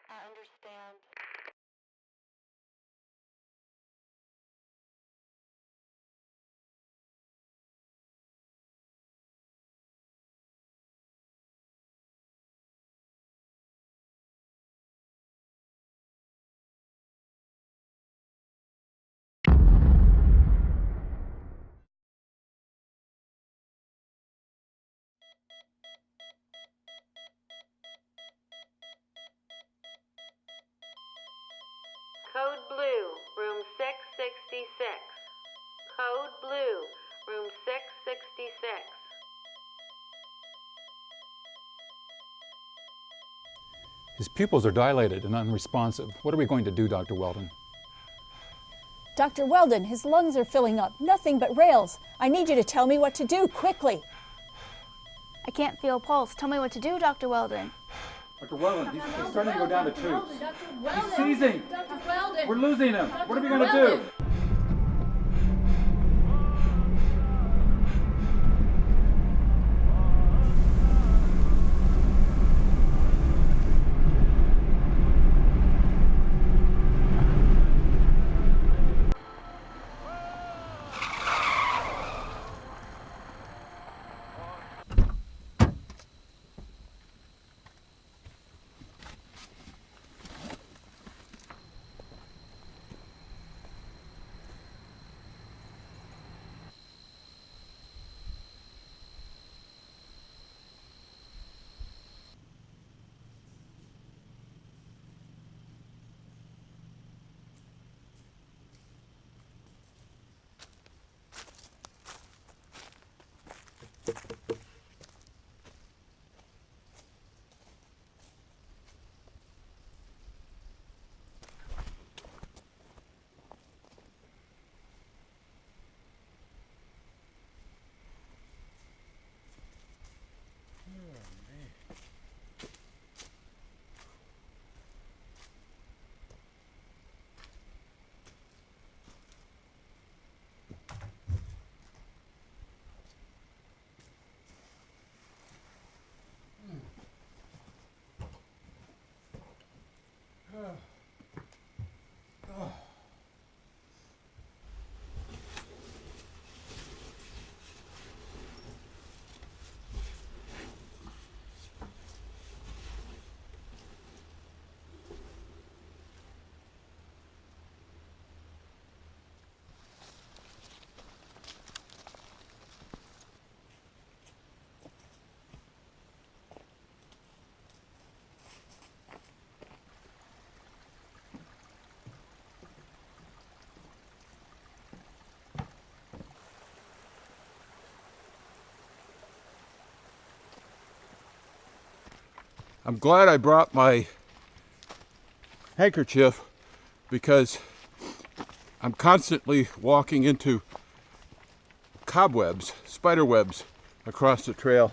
I understand. Code Blue, room 666. Code Blue, room 666. His pupils are dilated and unresponsive. What are we going to do, Dr. Weldon? Dr. Weldon, his lungs are filling up. Nothing but rails. I need you to tell me what to do, quickly. I can't feel a pulse. Tell me what to do, Dr. Weldon. Dr. Weldon, he's starting to go down the tubes. He's seizing. Dr. Weldon. We're losing him. What are we going to do? I'm glad I brought my handkerchief because I'm constantly walking into cobwebs, spider webs across the trail.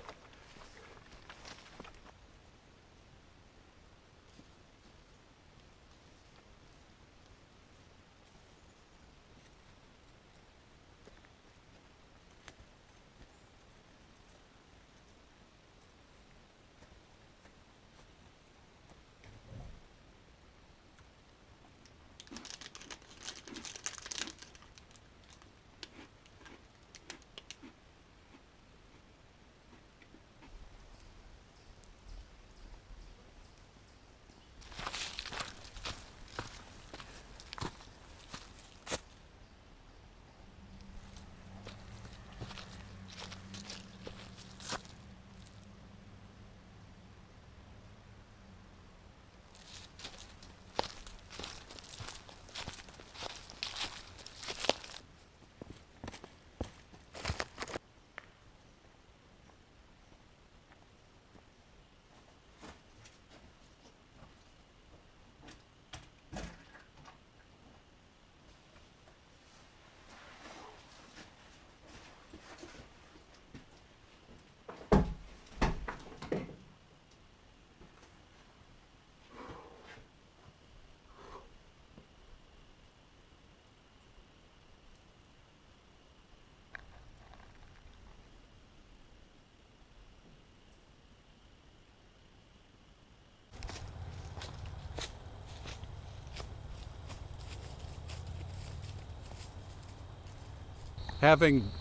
Having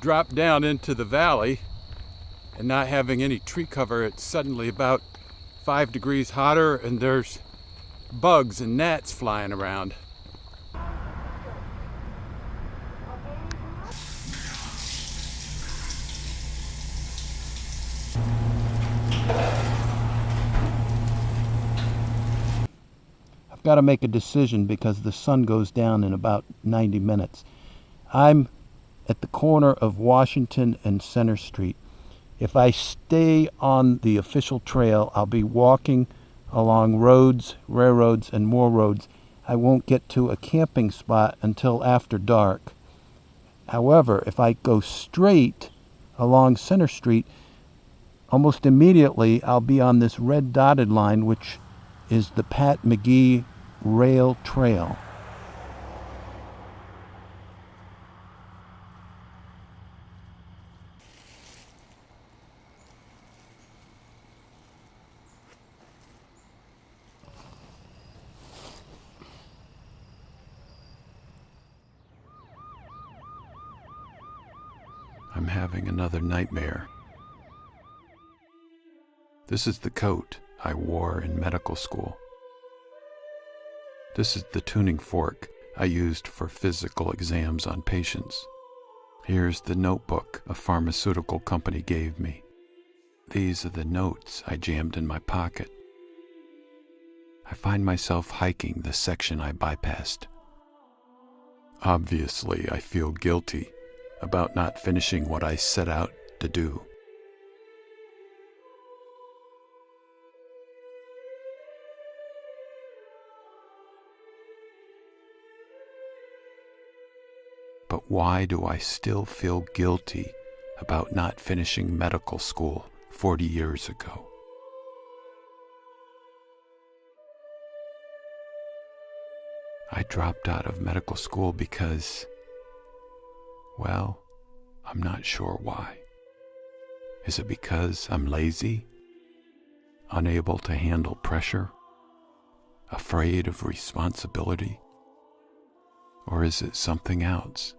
dropped down into the valley and not having any tree cover, it's suddenly about 5 degrees hotter and there's bugs and gnats flying around. I've got to make a decision because the sun goes down in about 90 minutes. I'm at the corner of Washington and Center Street. If I stay on the official trail, I'll be walking along roads, railroads, and more roads. I won't get to a camping spot until after dark. However, if I go straight along Center Street, almost immediately I'll be on this red dotted line, which is the Pat McGee Rail Trail. I'm having another nightmare. This is the coat I wore in medical school. This is the tuning fork I used for physical exams on patients. Here's the notebook a pharmaceutical company gave me. These are the notes I jammed in my pocket. I find myself hiking the section I bypassed. Obviously, I feel guilty about not finishing what I set out to do. But why do I still feel guilty about not finishing medical school 40 years ago? I dropped out of medical school because, well, I'm not sure why. Is it because I'm lazy? Unable to handle pressure? Afraid of responsibility? Or is it something else?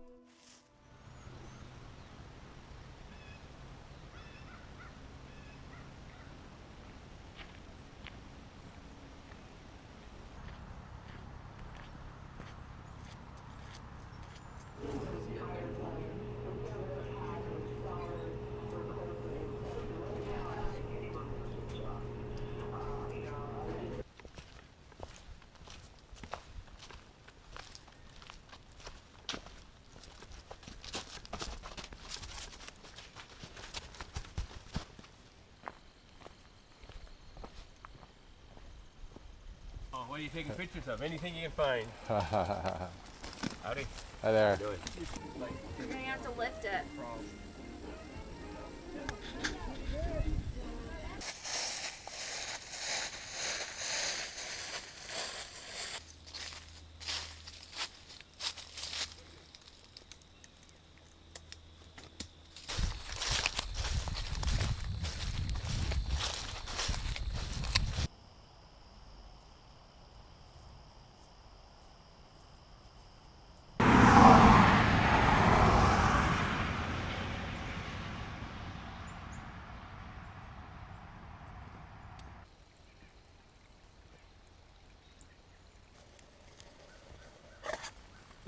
What are you taking pictures of? Anything you can find. Howdy. Hi there. How you doing? You're gonna have to lift it.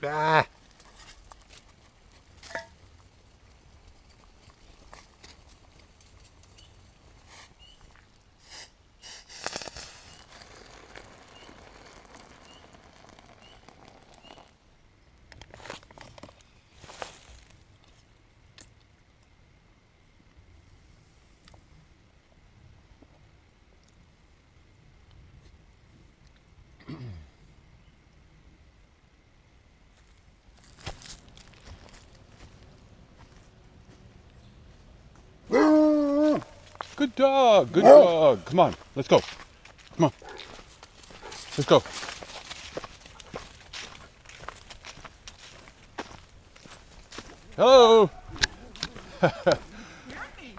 Ah. Good dog, good dog. Come on, let's go. Come on. Let's go. Hello.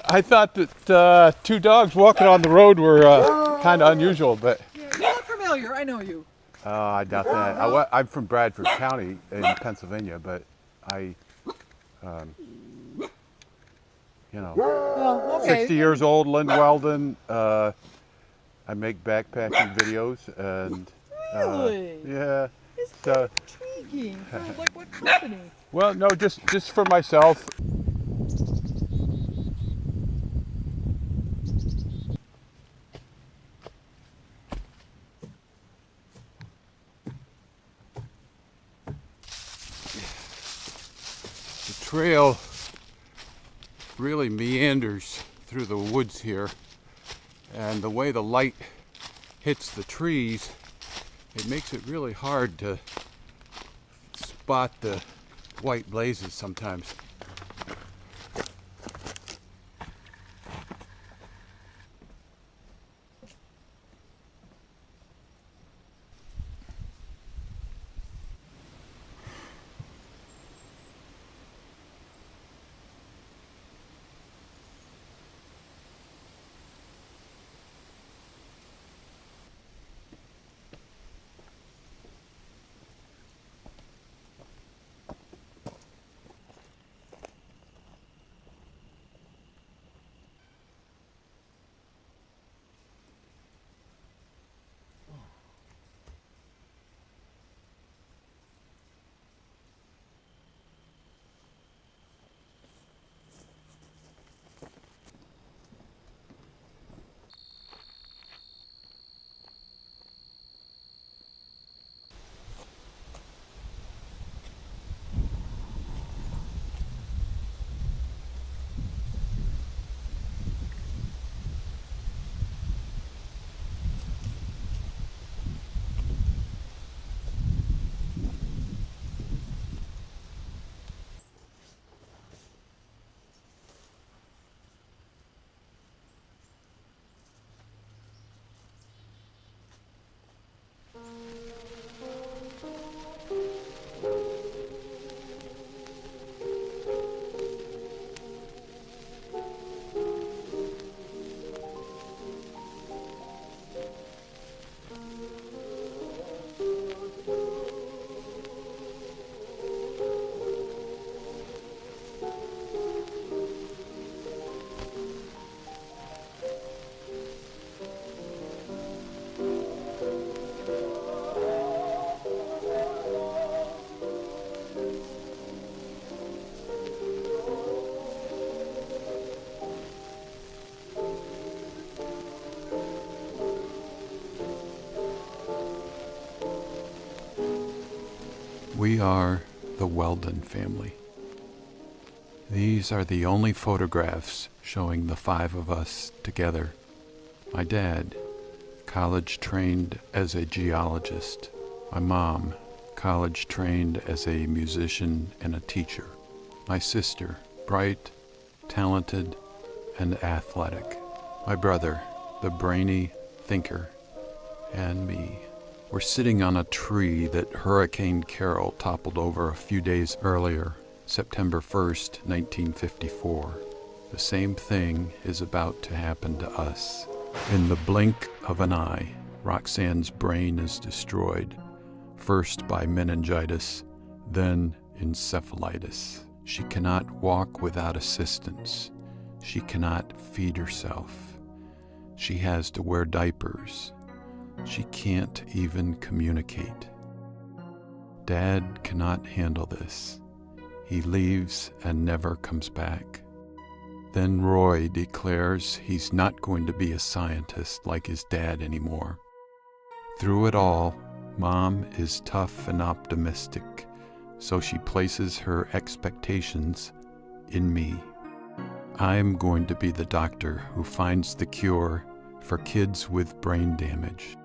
I thought that two dogs walking on the road were kind of unusual, but... You look familiar, I know you. I doubt that. I'm from Bradford County in Pennsylvania, but I Well, okay. 60 years old, Lynn Weldon. I make backpacking videos, and Really? yeah. It's So, intriguing. For like what company? well, no, just for myself. The trail really meanders through the woods here, and the way the light hits the trees, it makes it really hard to spot the white blazes sometimes. We are the Weldon family. These are the only photographs showing the five of us together. My dad, college trained as a geologist. My mom, college trained as a musician and a teacher. My sister, bright, talented, and athletic. My brother, the brainy thinker, and me. We're sitting on a tree that Hurricane Carol toppled over a few days earlier, September 1st, 1954. The same thing is about to happen to us. In the blink of an eye, Roxanne's brain is destroyed, first by meningitis, then encephalitis. She cannot walk without assistance. She cannot feed herself. She has to wear diapers. She can't even communicate. Dad cannot handle this. He leaves and never comes back. Then Roy declares he's not going to be a scientist like his dad anymore. Through it all, Mom is tough and optimistic, so she places her expectations in me. I'm going to be the doctor who finds the cure for kids with brain damage.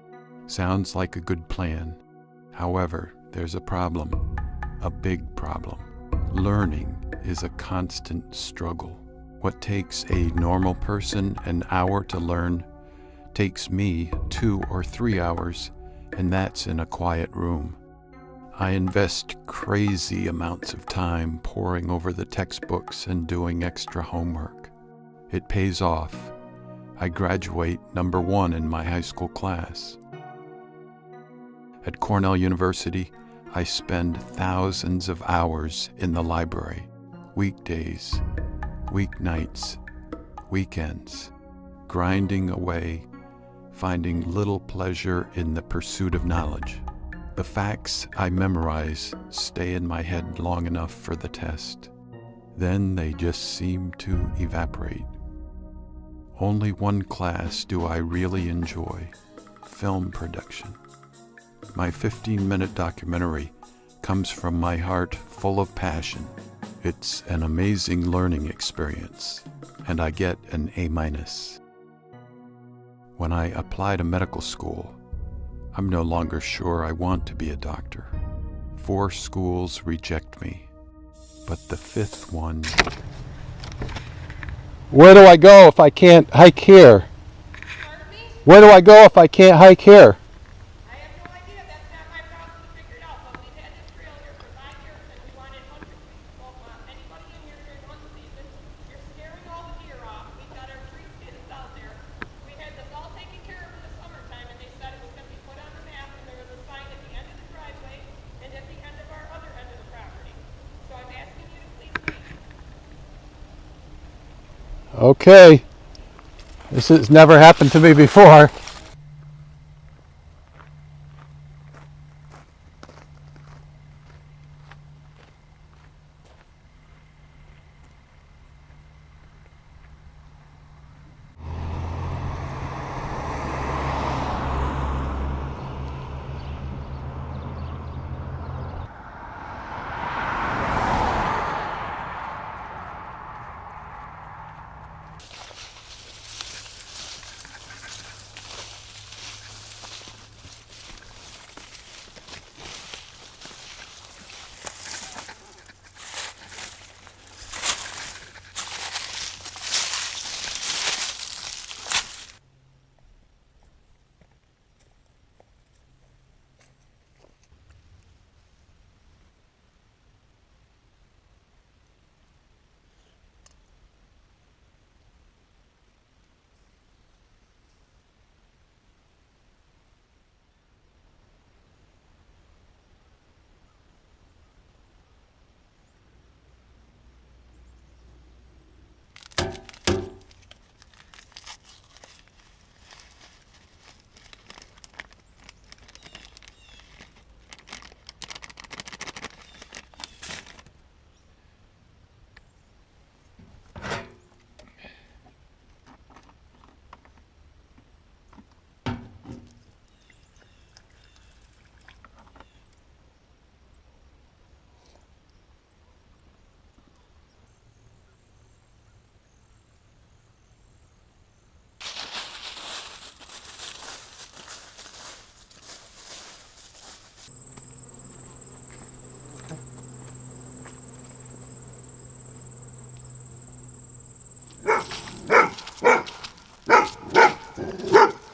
Sounds like a good plan. However, there's a problem, a big problem. Learning is a constant struggle. What takes a normal person an hour to learn takes me 2 or 3 hours, and that's in a quiet room. I invest crazy amounts of time poring over the textbooks and doing extra homework. It pays off. I graduate number 1 in my high school class. At Cornell University, I spend thousands of hours in the library. weekdays, weeknights, weekends, grinding away, finding little pleasure in the pursuit of knowledge. The facts I memorize stay in my head long enough for the test. Then they just seem to evaporate. Only one class do I really enjoy: film production. My 15-minute documentary comes from my heart full of passion. It's an amazing learning experience, and I get an A-. When I apply to medical school, I'm no longer sure I want to be a doctor. 4 schools reject me, but the 5th one... Where do I go if I can't hike here? Where do I go if I can't hike here? I have no idea. That's not my problem to figure it out. But we've had this trail here for 5 years, and we wanted hunters. Well, anybody in here during hunt season, you're scaring all the deer off. We've got our tree stands out there. We had this all taken care of in the summertime, and they said it was going to be put on the map, and there was a sign at the end of the driveway and at the end of our other end of the property. So I'm asking you to please leave. Okay. This has never happened to me before.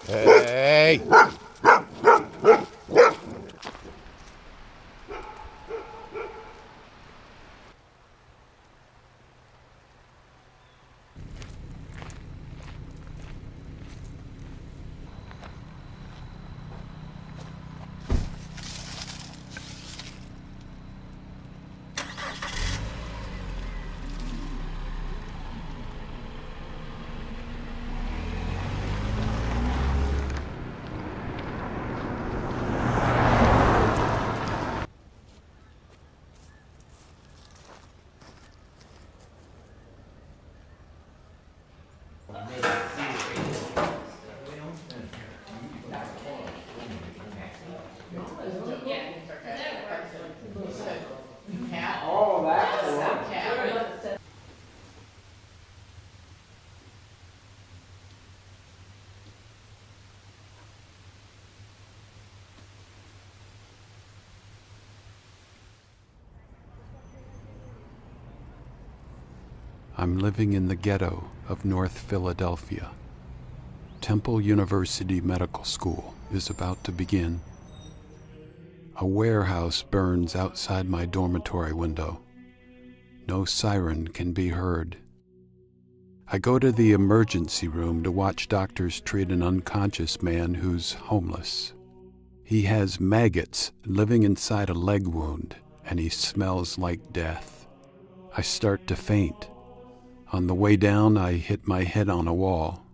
Hey! I'm living in the ghetto of North Philadelphia. Temple University Medical School is about to begin. A warehouse burns outside my dormitory window. No siren can be heard. I go to the emergency room to watch doctors treat an unconscious man who's homeless. He has maggots living inside a leg wound, and he smells like death. I start to faint. On the way down, I hit my head on a wall.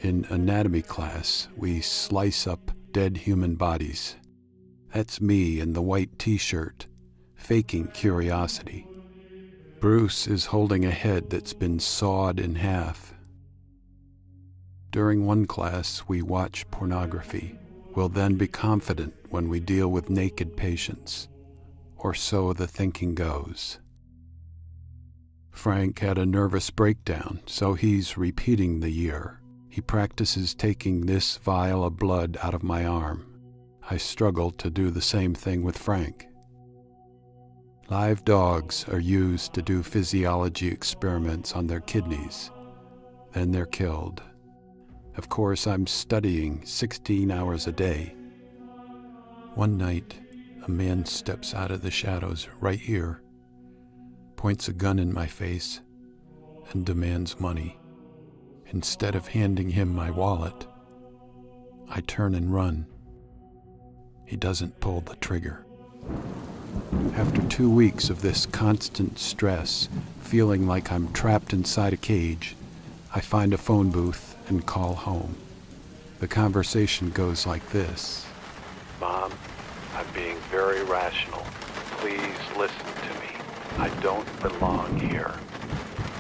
In anatomy class, we slice up dead human bodies. That's me in the white t-shirt, faking curiosity. Bruce is holding a head that's been sawed in half. During one class, we watch pornography. We'll then be confident when we deal with naked patients, or so the thinking goes. Frank had a nervous breakdown, so he's repeating the year. He practices taking this vial of blood out of my arm. I struggle to do the same thing with Frank. Live dogs are used to do physiology experiments on their kidneys. Then they're killed. Of course, I'm studying 16 hours a day. One night, a man steps out of the shadows right here, points a gun in my face, and demands money. Instead of handing him my wallet, I turn and run. He doesn't pull the trigger. After 2 weeks of this constant stress, feeling like I'm trapped inside a cage, I find a phone booth and call home. The conversation goes like this. Mom, I'm being very rational. Please listen to me. I don't belong here.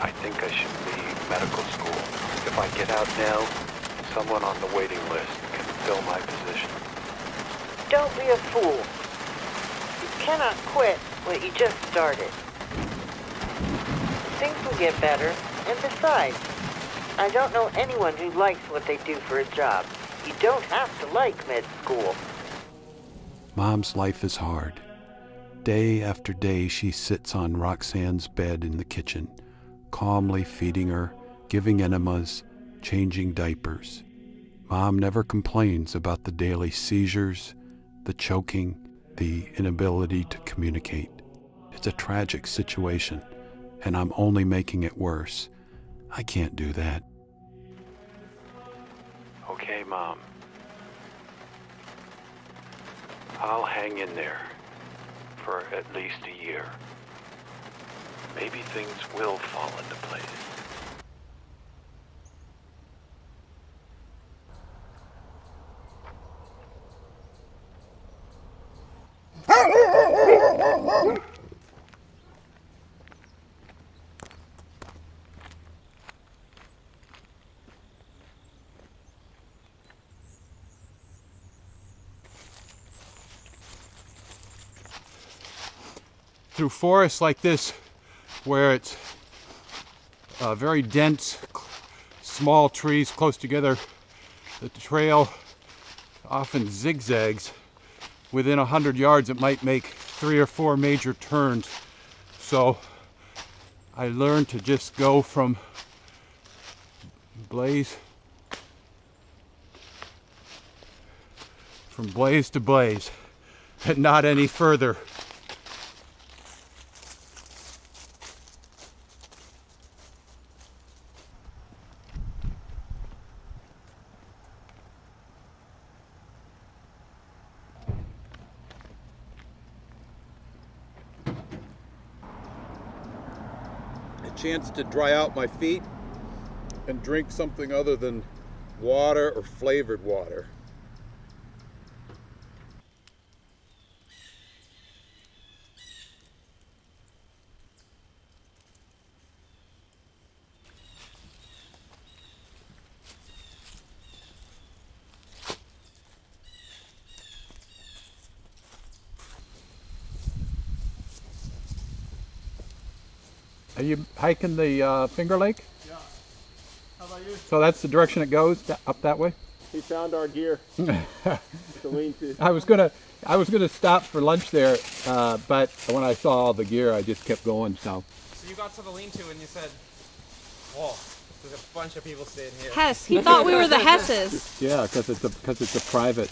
I think I should leave medical school. If I get out now, someone on the waiting list can fill my position. Don't be a fool. You cannot quit what you just started. Things will get better, and besides, I don't know anyone who likes what they do for a job. You don't have to like med school. Mom's life is hard. Day after day, she sits on Roxanne's bed in the kitchen, calmly feeding her, giving enemas, changing diapers. Mom never complains about the daily seizures, the choking, the inability to communicate. It's a tragic situation, and I'm only making it worse. I can't do that. Okay, Mom. I'll hang in there for at least a year. Maybe things will fall into place. Through forests like this, where it's very dense, small trees close together, the trail often zigzags. Within 100 yards, it might make 3 or 4 major turns. So I learned to just go from blaze to blaze, and not any further. Chance to dry out my feet and drink something other than water or flavored water. Are you hiking the Finger Lake? Yeah. How about you? So that's the direction it goes, up that way? He found our gear. The lean-to. I was gonna stop for lunch there, but when I saw all the gear, I just kept going. So you got to the lean-to and you said, "Whoa, there's a bunch of people staying here." Hess. He thought we were the Hesses. yeah, because it's a private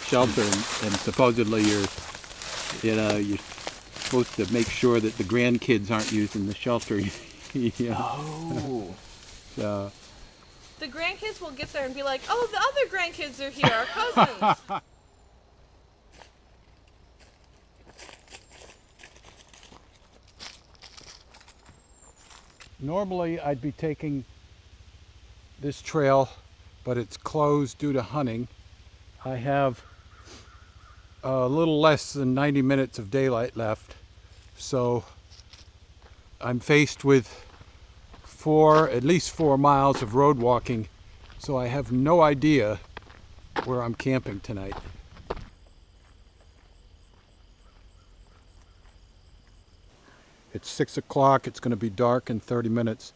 shelter, and supposedly you're supposed to make sure that the grandkids aren't using the shelter. Oh. So. The grandkids will get there and be like, "Oh, the other grandkids are here, our cousins." Normally I'd be taking this trail, but it's closed due to hunting. I have a little less than 90 minutes of daylight left, so I'm faced with at least 4 miles of road walking, so I have no idea where I'm camping tonight. It's 6 o'clock, it's going to be dark in 30 minutes.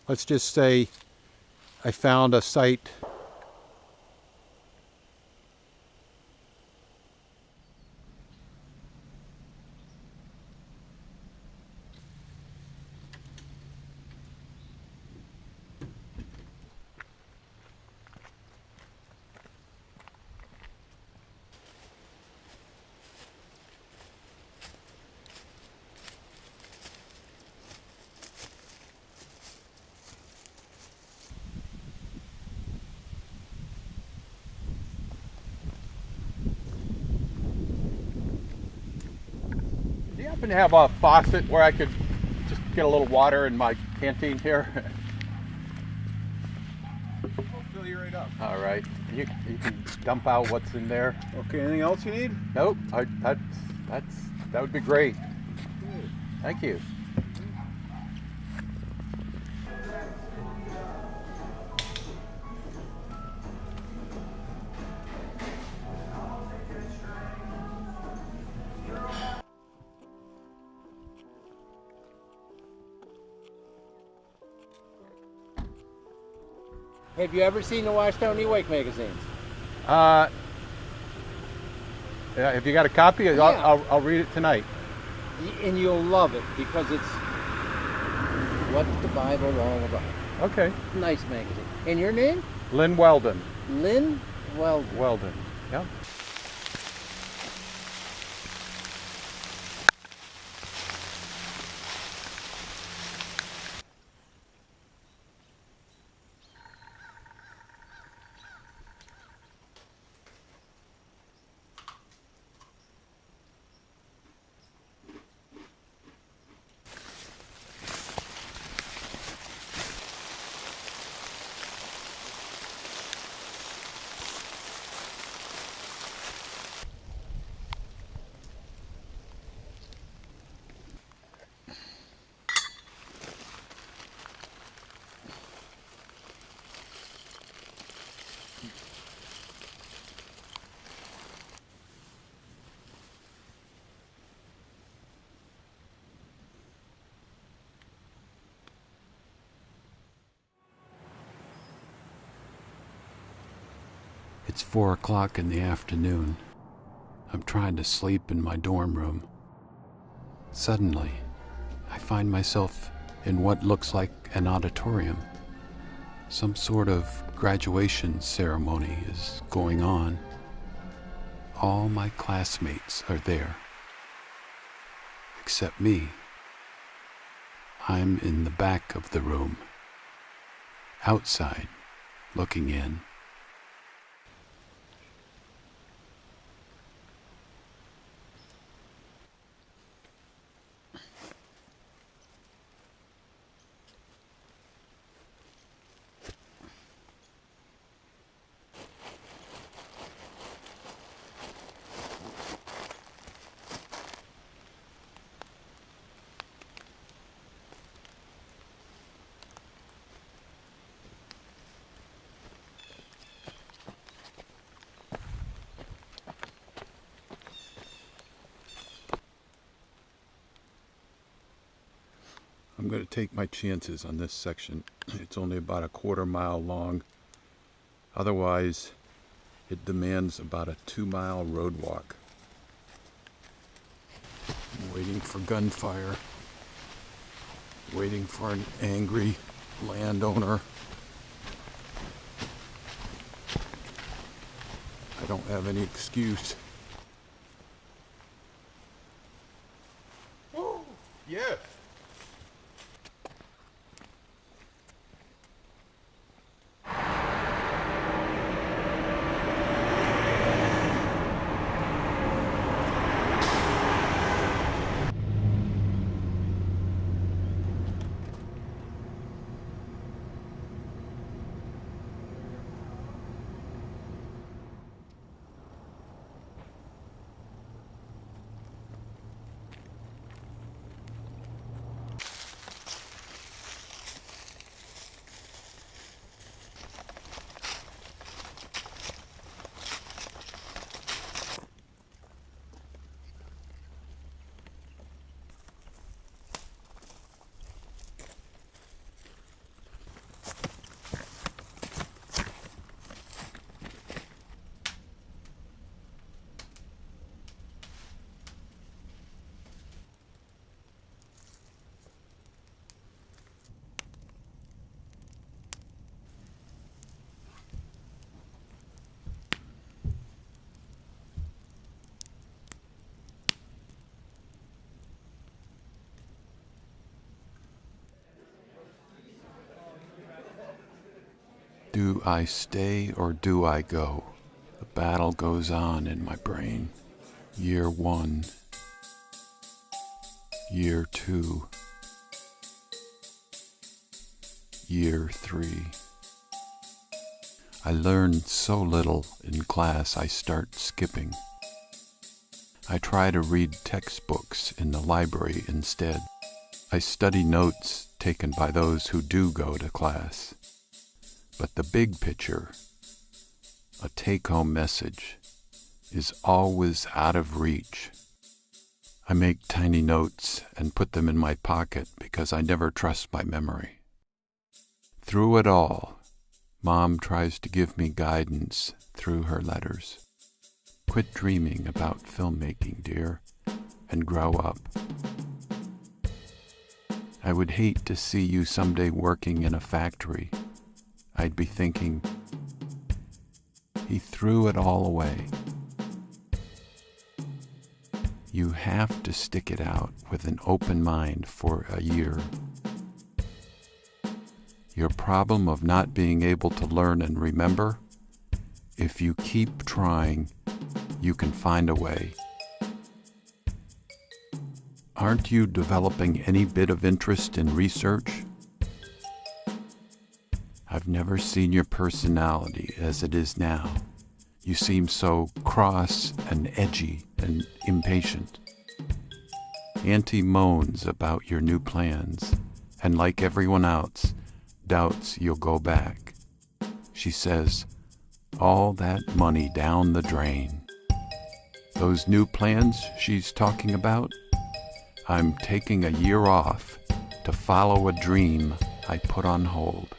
Let's just say I found a site. Do you happen to have a faucet where I could just get a little water in my canteen here? We'll fill you right up. All right. You can dump out what's in there. Okay, anything else you need? Nope. That would be great. Good. Thank you. Have you ever seen the Washington Wake magazines? Yeah, have you got a copy? Yeah. I'll read it tonight. And you'll love it because it's what's the Bible all about. Okay. Nice magazine. And your name? Lynn Weldon. Lynn Weldon. Weldon. Yeah. It's 4 o'clock in the afternoon. I'm trying to sleep in my dorm room. Suddenly, I find myself in what looks like an auditorium. Some sort of graduation ceremony is going on. All my classmates are there, except me. I'm in the back of the room, outside, looking in. I'm going to take my chances on this section. It's only about a 1/4 mile long. Otherwise, it demands about a 2-mile road walk. I'm waiting for gunfire. Waiting for an angry landowner. I don't have any excuse. Yes. Do I stay or do I go? The battle goes on in my brain. Year 1, Year 2, Year 3. I learned so little in class I start skipping. I try to read textbooks in the library instead. I study notes taken by those who do go to class. But the big picture, a take-home message, is always out of reach. I make tiny notes and put them in my pocket because I never trust my memory. Through it all, Mom tries to give me guidance through her letters. Quit dreaming about filmmaking, dear, and grow up. I would hate to see you someday working in a factory. I'd be thinking, he threw it all away. You have to stick it out with an open mind for a year. Your problem of not being able to learn and remember, if you keep trying, you can find a way. Aren't you developing any bit of interest in research? I've never seen your personality as it is now. You seem so cross and edgy and impatient. Auntie moans about your new plans, and like everyone else, doubts you'll go back. She says, all that money down the drain. Those new plans she's talking about? I'm taking a year off to follow a dream I put on hold.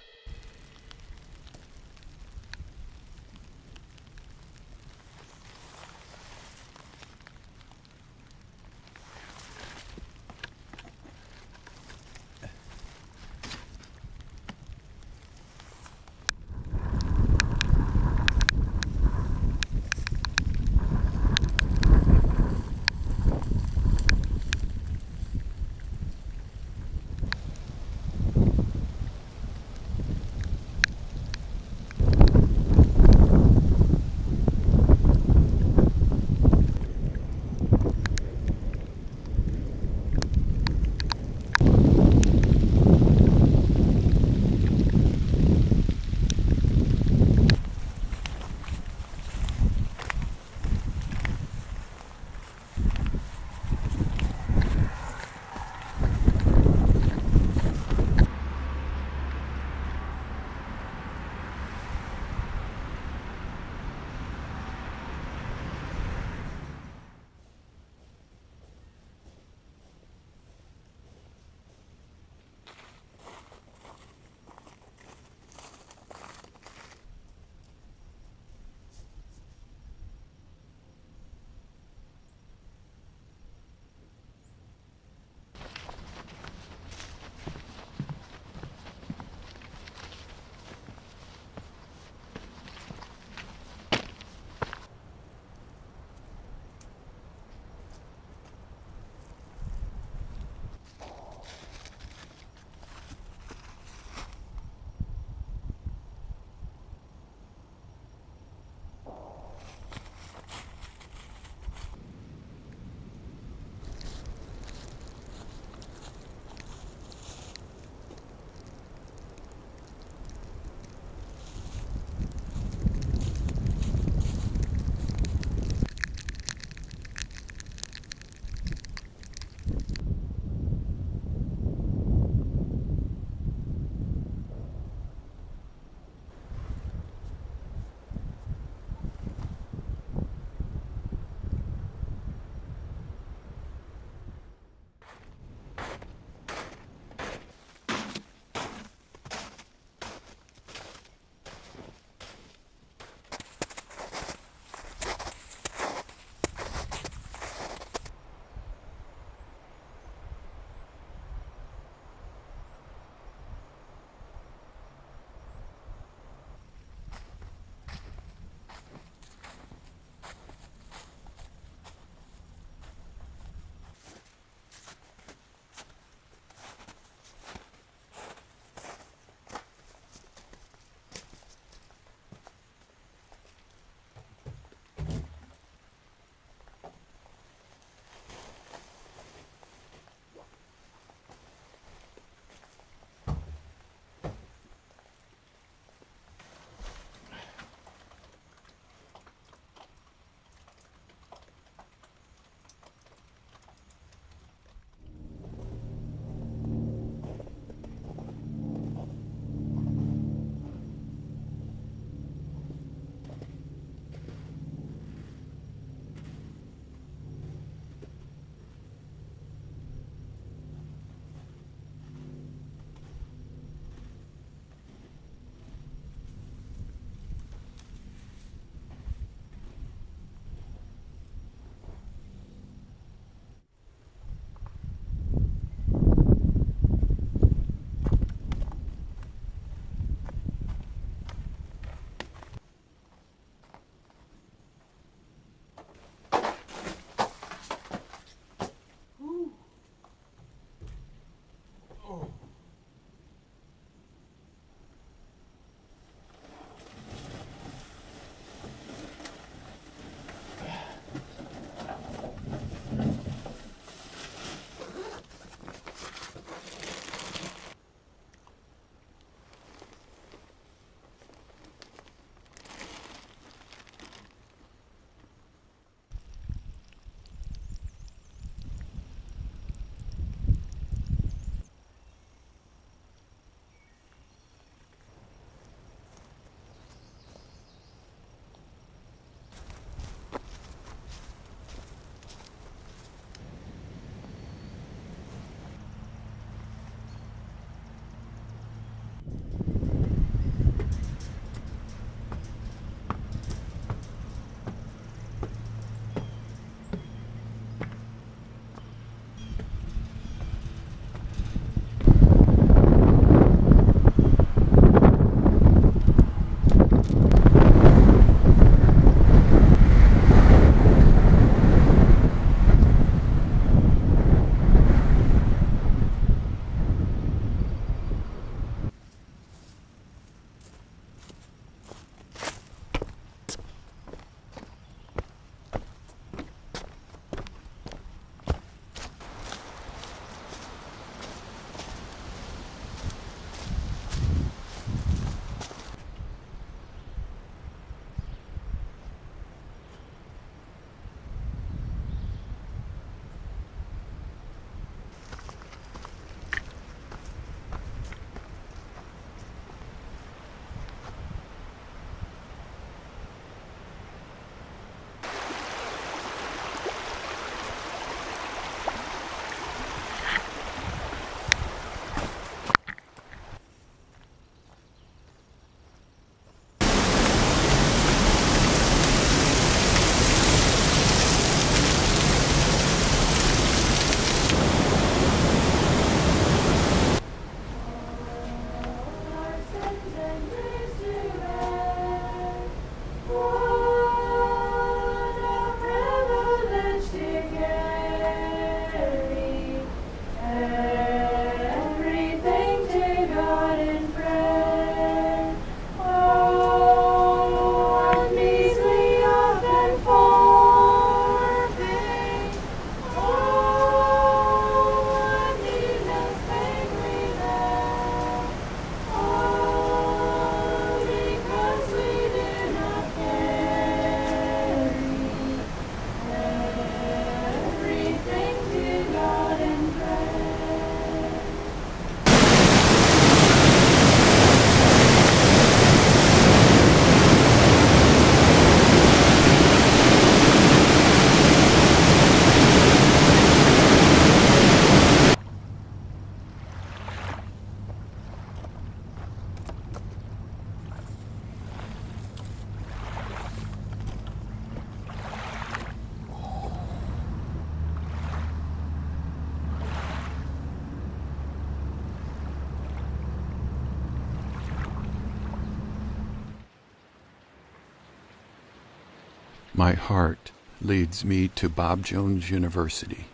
My heart leads me to Bob Jones University,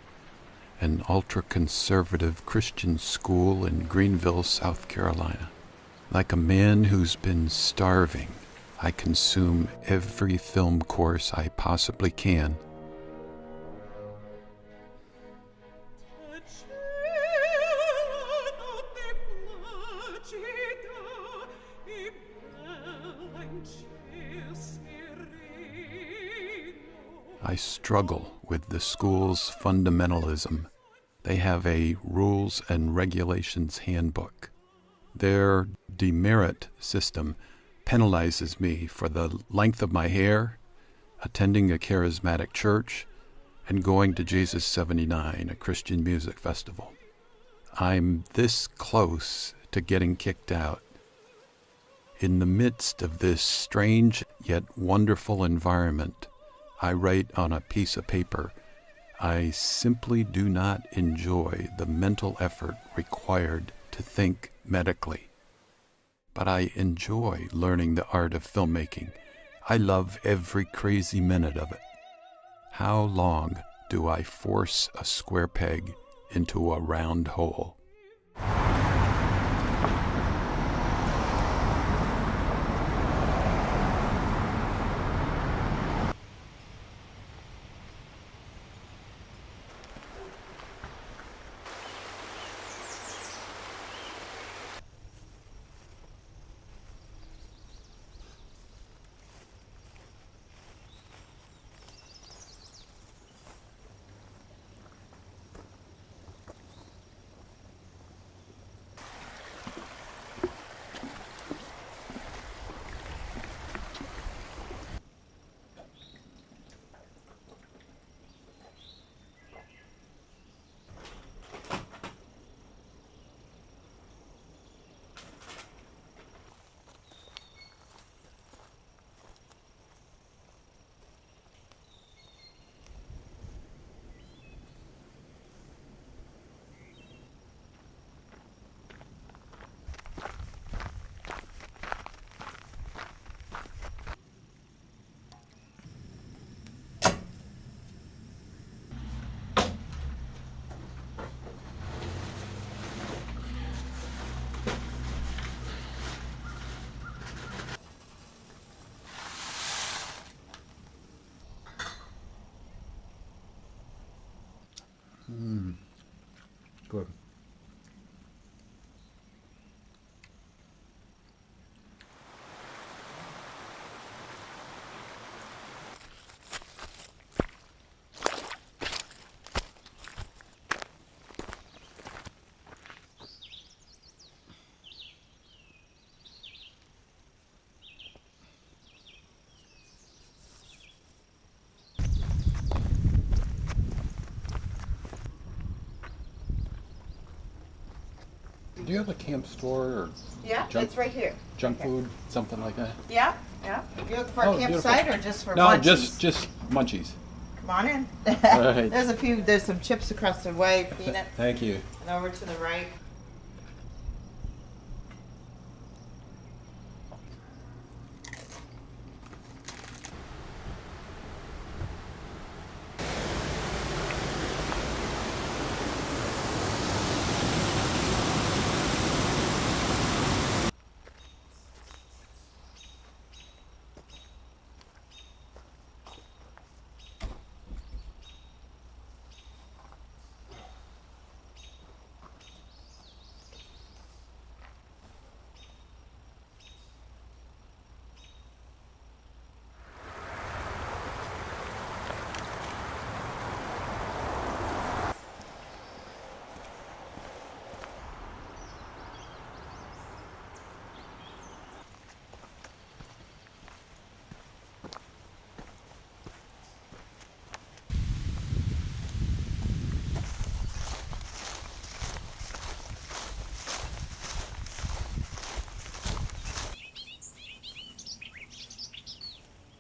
an ultra-conservative Christian school in Greenville, South Carolina. Like a man who's been starving, I consume every film course I possibly can. I struggle with the school's fundamentalism. They have a rules and regulations handbook. Their demerit system penalizes me for the length of my hair, attending a charismatic church, and going to Jesus 79, a Christian music festival. I'm this close to getting kicked out. In the midst of this strange yet wonderful environment, I write on a piece of paper, I simply do not enjoy the mental effort required to think medically. But I enjoy learning the art of filmmaking. I love every crazy minute of it. How long do I force a square peg into a round hole? Good. Do you have a camp store or Yeah, junk, it's right here. junk food, something like that? Yeah, yeah. You look for a campsite or just for no, munchies? just munchies. Come on in. Right. There's some chips across the way, peanut. Thank you. And over to the right.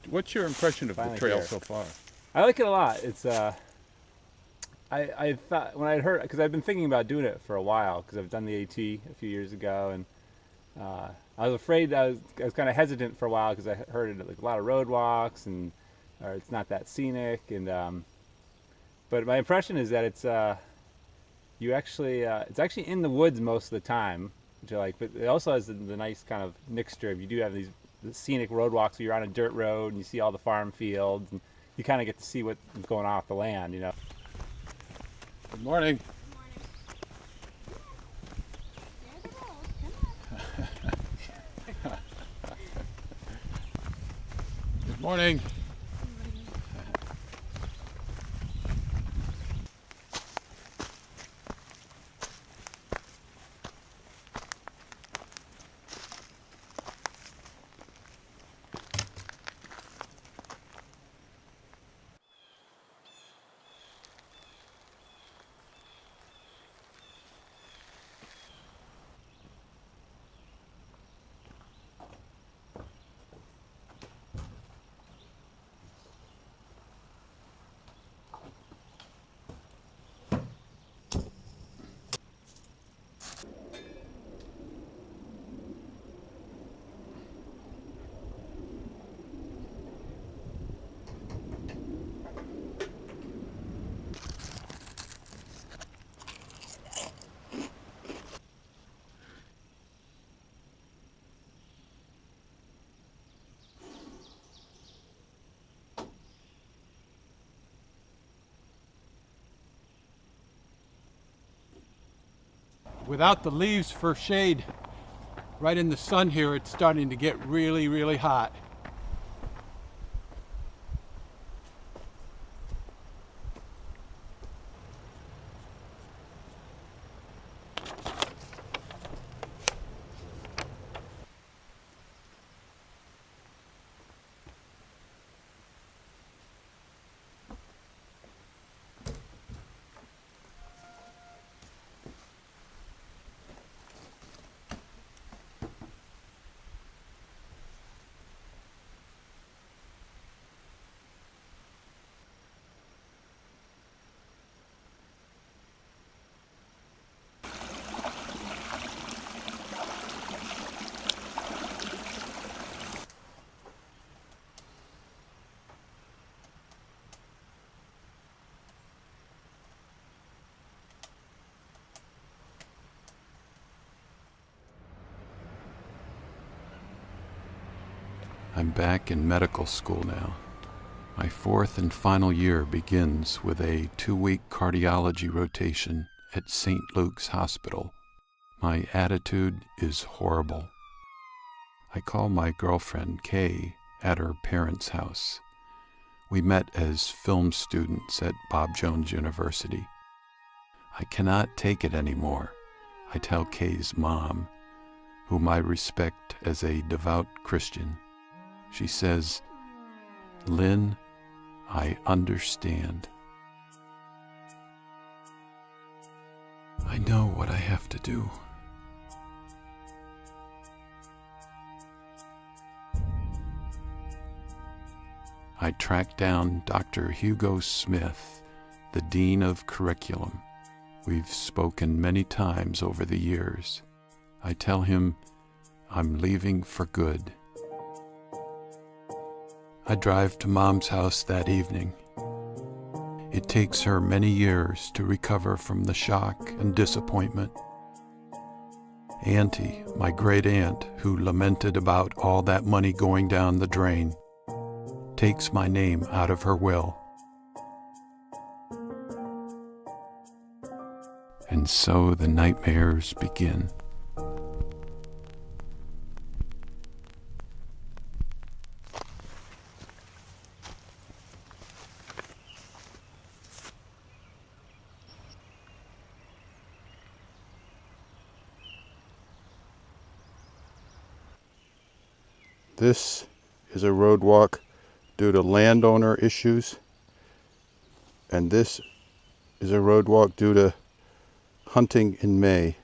What's your impression of the trail so far? I like it a lot. It's I thought when I heard, because I've been thinking about doing it for a while, because I've done the AT a few years ago, and I was afraid, I was kind of hesitant for a while because I heard it like a lot of road walks and or it's not that scenic. And but my impression is that it's it's actually in the woods most of the time, which I like. But it also has the nice kind of mixture. You do have the scenic road walks where you're on a dirt road and you see all the farm fields, and you kind of get to see what's going on with the land, you know. Good morning. Good morning. Without the leaves for shade, right in the sun here, it's starting to get really, really hot. I'm back in medical school now. My 4th and final year begins with a 2-week cardiology rotation at St. Luke's Hospital. My attitude is horrible. I call my girlfriend Kay at her parents' house. We met as film students at Bob Jones University. I cannot take it anymore, I tell Kay's mom, whom I respect as a devout Christian. She says, "Lynn, I understand." I know what I have to do. I tracked down Dr. Hugo Smith, the Dean of Curriculum. We've spoken many times over the years. I tell him I'm leaving for good. I drive to Mom's house that evening. It takes her many years to recover from the shock and disappointment. Auntie, my great aunt, who lamented about all that money going down the drain, takes my name out of her will. And so the nightmares begin. This is a road walk due to landowner issues, and this is a road walk due to hunting in May.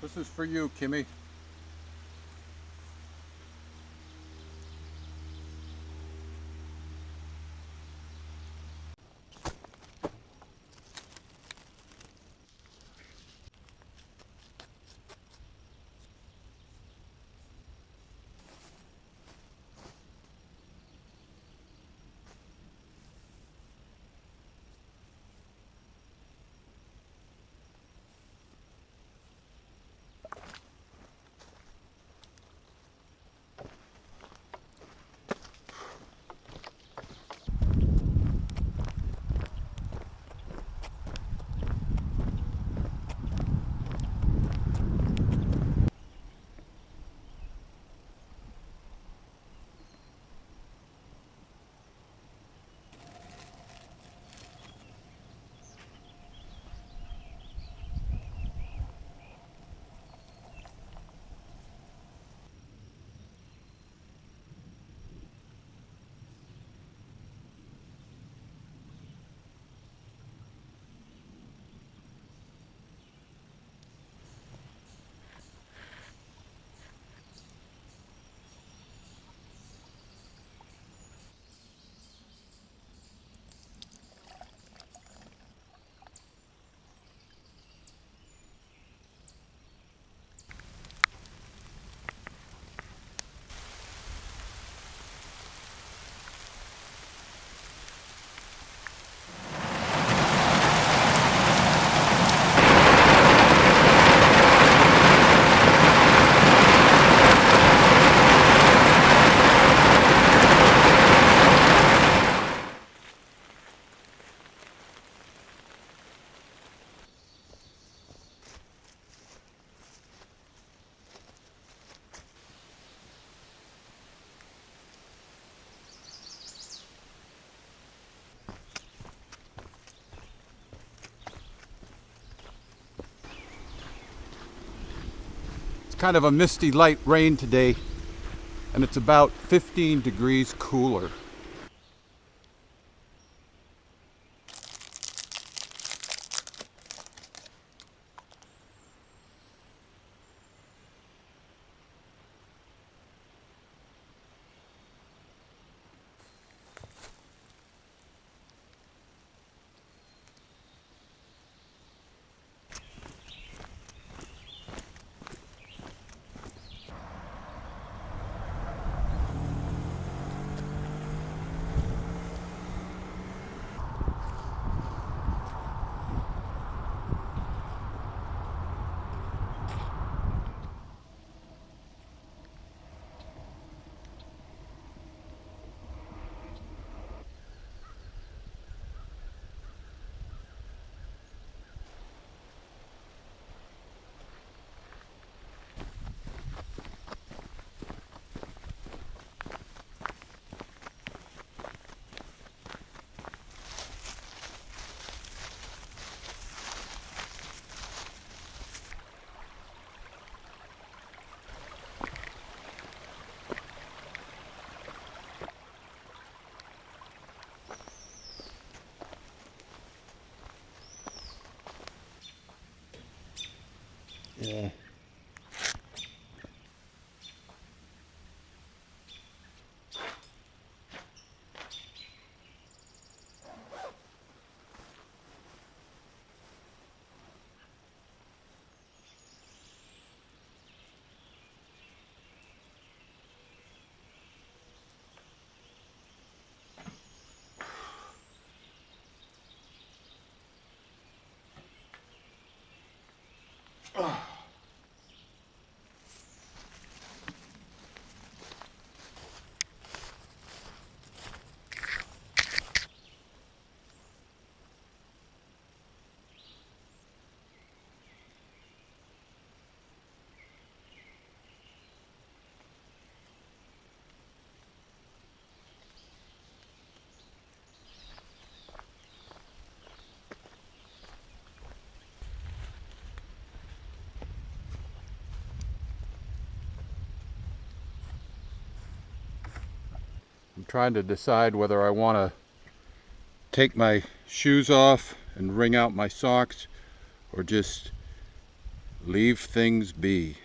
This is for you, Kimmy. Kind of a misty light rain today, and it's about 15 degrees cooler. Yeah. I'm trying to decide whether I want to take my shoes off and wring out my socks or just Leave things be.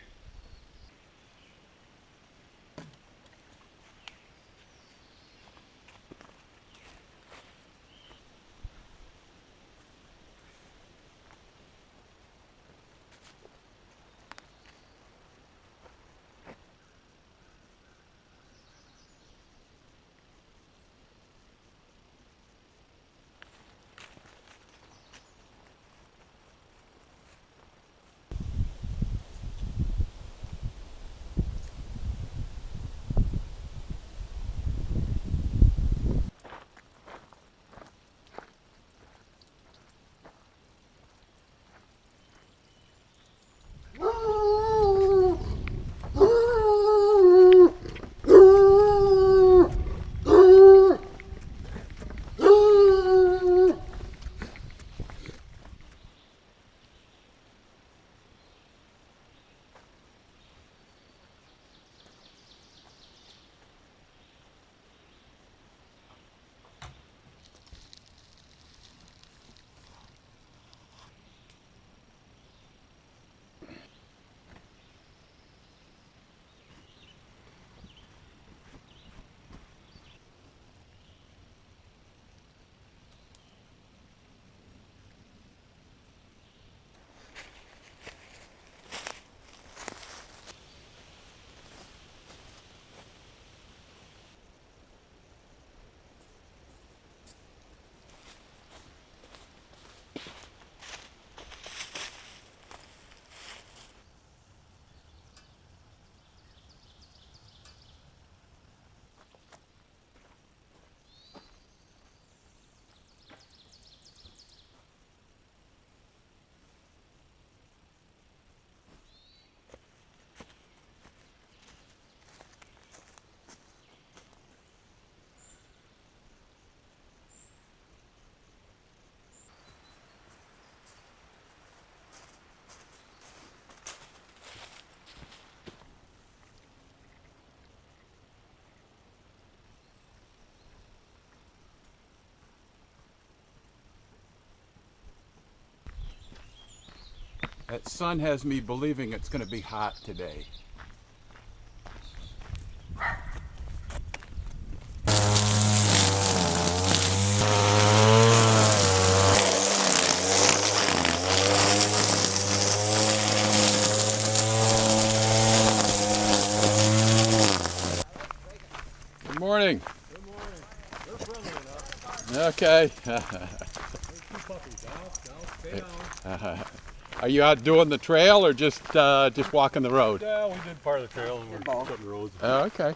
That sun has me believing it's going to be hot today. Good morning. Good morning. They're friendly enough. Okay. There's two puppies. Down, stay down. Are you out doing the trail or just walking the road? Yeah, we did part of the trail and we're cutting roads. Oh, okay.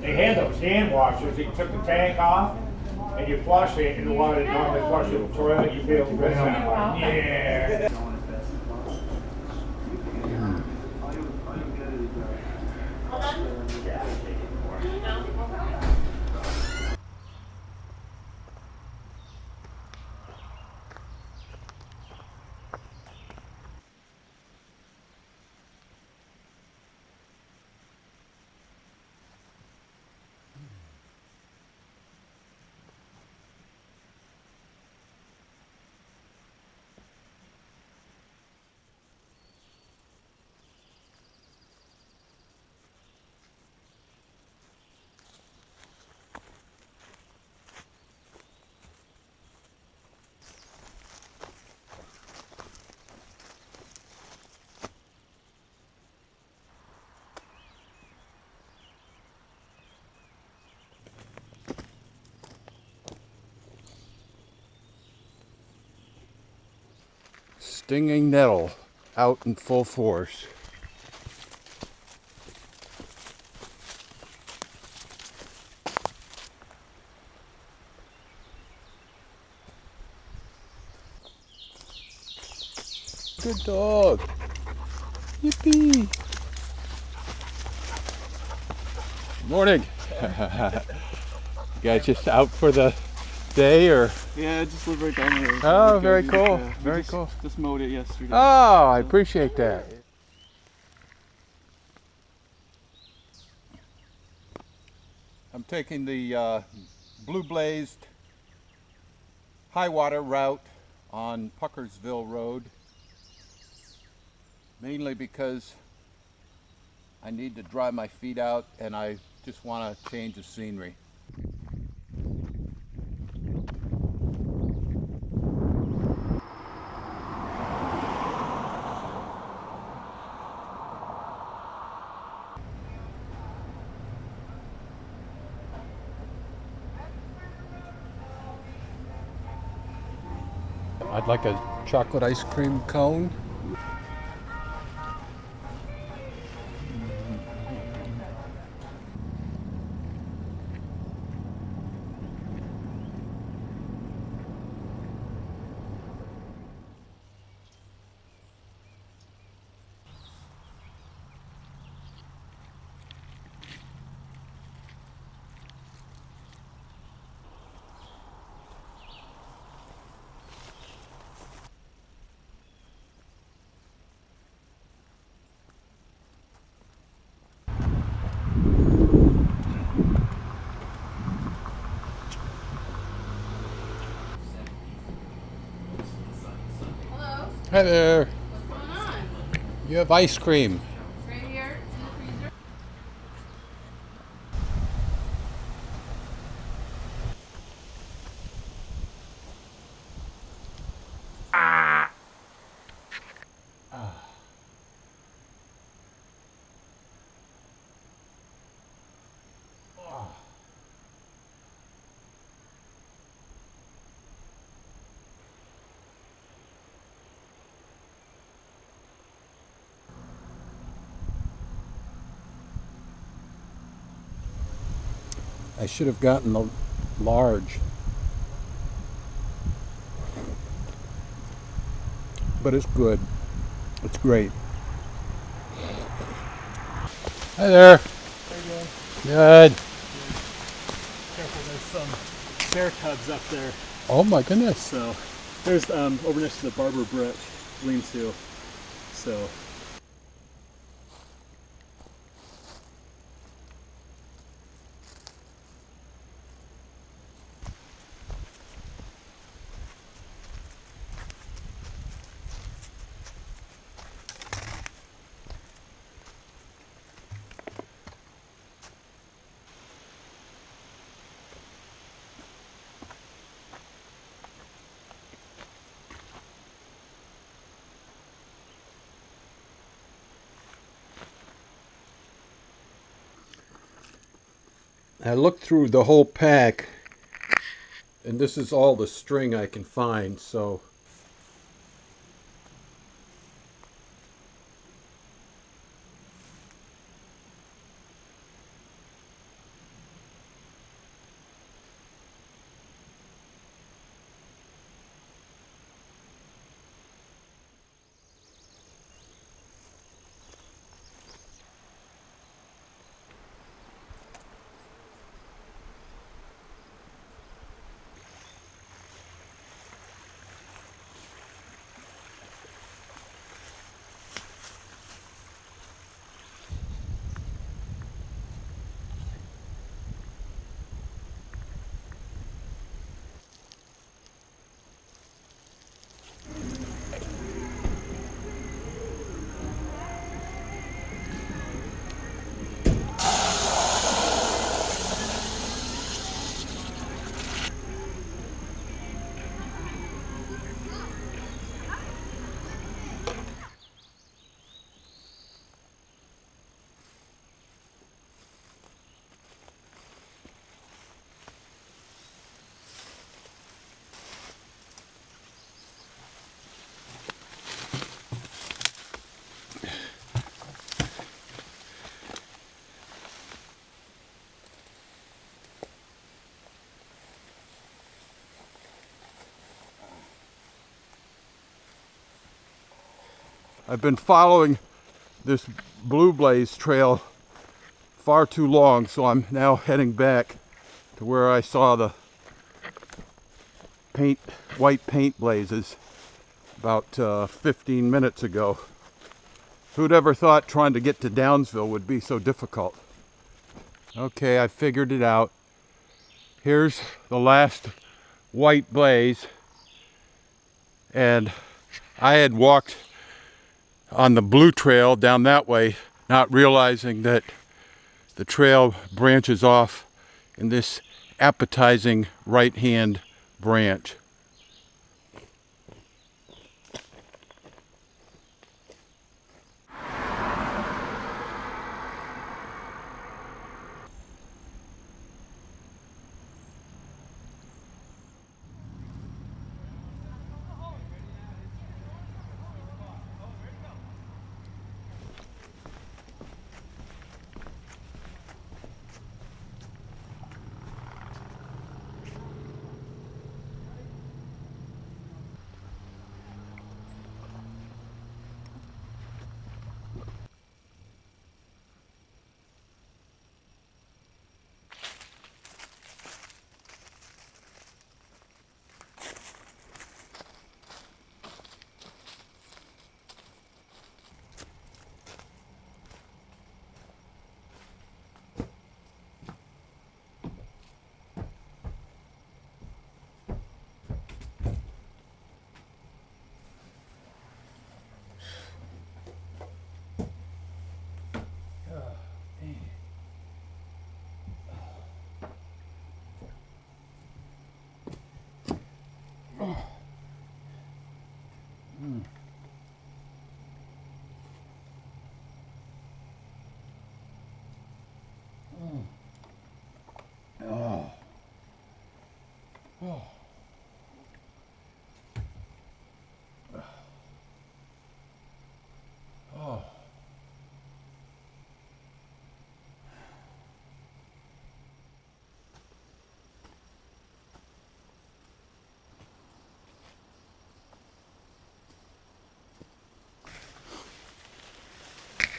They had those hand washers. You took the tank off and you flush it in the water that normally flushes the toilet. You feel good that way. Yeah. Stinging nettle out in full force. Good dog. Yippee. Morning. You guys just out for the day or? Yeah, I just live right down here. Oh, very cool. Very just, cool. Just mowed it yesterday. Oh, I appreciate that. I'm taking the blue blazed high water route on Puckersville Road, mainly because I need to dry my feet out and I just want to change the scenery. I'd like a chocolate ice cream cone. Hello? Hi there. What's going on? You have ice cream. Right here in the freezer. I should have gotten the large. But it's good. It's great. Hi there. How you doing? Good. Careful, there's some bear cubs up there. Oh my goodness. So there's over next to the Barber Brook lean-to. So I looked through the whole pack and this is all the string I can find, so I've been following this Blue Blaze trail far too long, so I'm now heading back to where I saw the white paint blazes about 15 minutes ago. Who'd ever thought trying to get to Downsville would be so difficult? Okay, I figured it out. Here's the last white blaze, and I had walked on the blue trail down that way, not realizing that the trail branches off in this appetizing right-hand branch.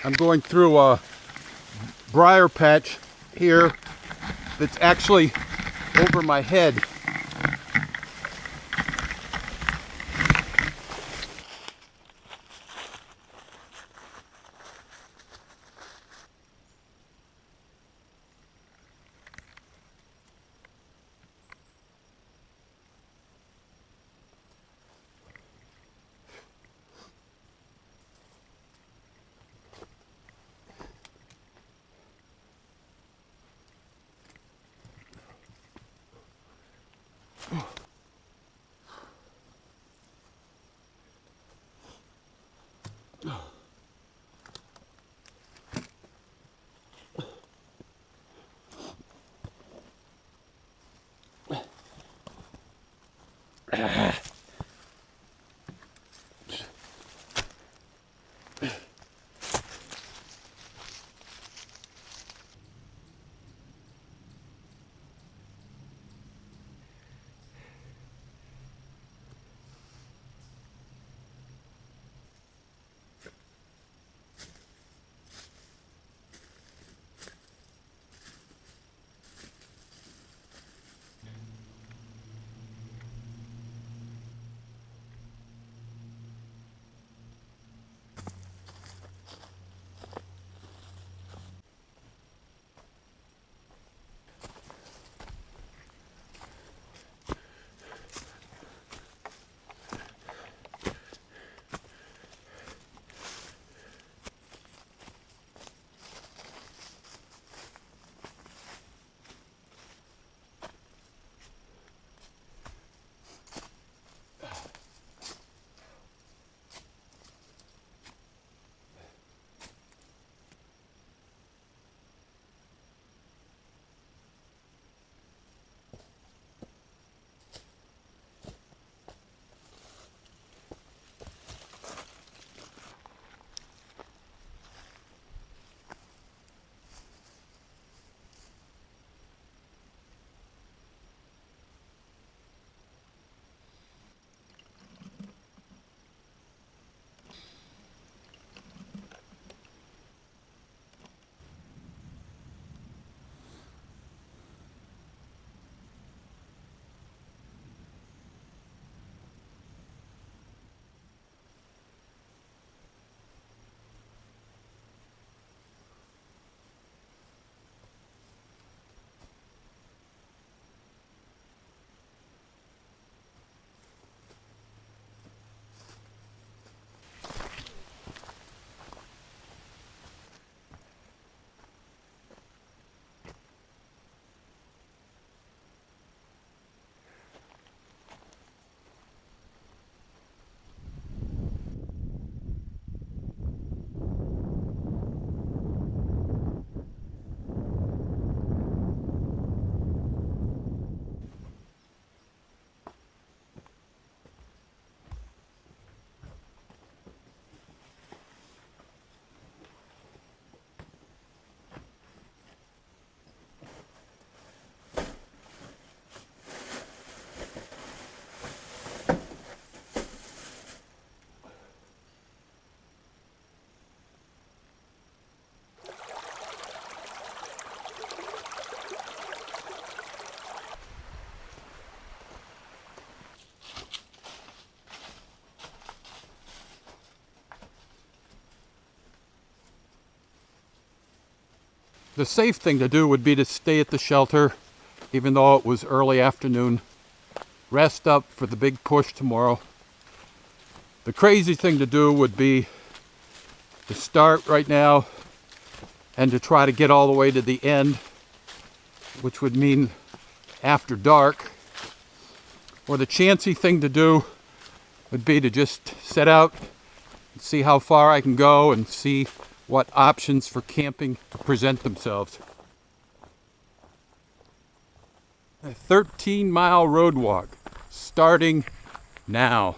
I'm going through a briar patch here that's actually over my head. The safe thing to do would be to stay at the shelter, even though it was early afternoon. Rest up for the big push tomorrow. The crazy thing to do would be to start right now and to try to get all the way to the end, which would mean after dark. Or the chancy thing to do would be to just set out and see how far I can go and see what options for camping present themselves. A 13-mile road walk starting now.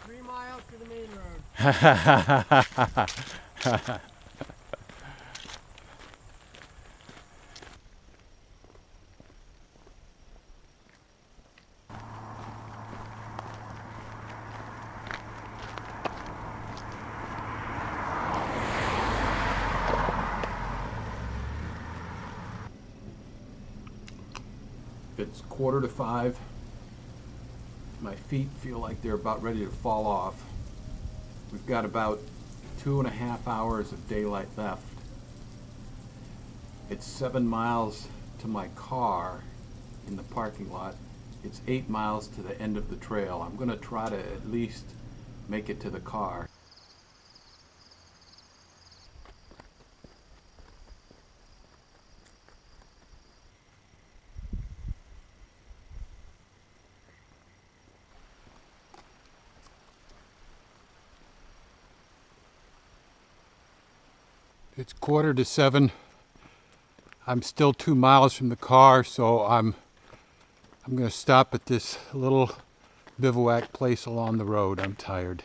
3 miles to the main road. It's 4:45. My feet feel like they're about ready to fall off. We've got about 2.5 hours of daylight left. It's 7 miles to my car in the parking lot. It's 8 miles to the end of the trail. I'm going to try to at least make it to the car. It's 6:45. I'm still 2 miles from the car, so I'm going to stop at this little bivouac place along the road. I'm tired.